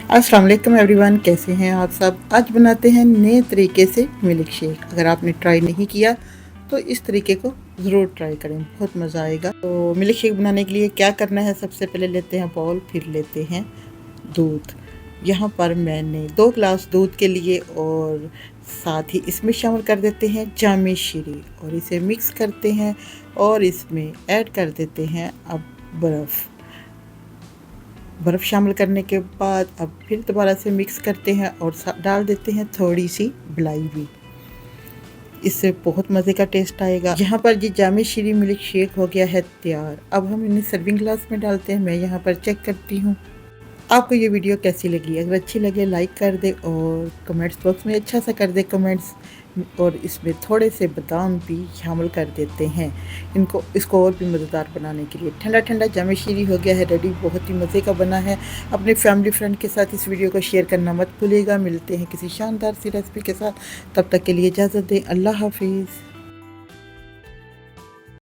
अस्सलाम वालेकुम एवरीवन, कैसे हैं आप सब। आज बनाते हैं नए तरीके से मिल्क शेक। अगर आपने ट्राई नहीं किया तो इस तरीके को ज़रूर ट्राई करें, बहुत मज़ा आएगा। तो मिल्क शेक बनाने के लिए क्या करना है, सबसे पहले लेते हैं बाउल, फिर लेते हैं दूध। यहाँ पर मैंने 2 गिलास दूध के लिए और साथ ही इसमें शामिल कर देते हैं जामे शीरी और इसे मिक्स करते हैं और इसमें ऐड कर देते हैं अब बर्फ़ शामिल करने के बाद अब फिर दोबारा से मिक्स करते हैं और डाल देते हैं थोड़ी सी मलाई भी। इससे बहुत मज़े का टेस्ट आएगा। यहाँ पर जी जामे शीरी मिल्क शेक हो गया है तैयार। अब हम इन्हें सर्विंग ग्लास में डालते हैं। मैं यहाँ पर चेक करती हूँ। आपको ये वीडियो कैसी लगी? अगर अच्छी लगे लाइक कर दे और कमेंट्स बॉक्स में अच्छा सा कर दे कमेंट्स, और इसमें थोड़े से बादाम भी शामिल कर देते हैं इसको और भी मज़ेदार बनाने के लिए। ठंडा ठंडा जामे शीरी हो गया है रेडी, बहुत ही मज़े का बना है। अपने फैमिली फ्रेंड के साथ इस वीडियो को शेयर करना मत भूलिएगा। मिलते हैं किसी शानदार सी रेसिपी के साथ, तब तक के लिए इजाज़त दें। अल्लाह हाफिज़।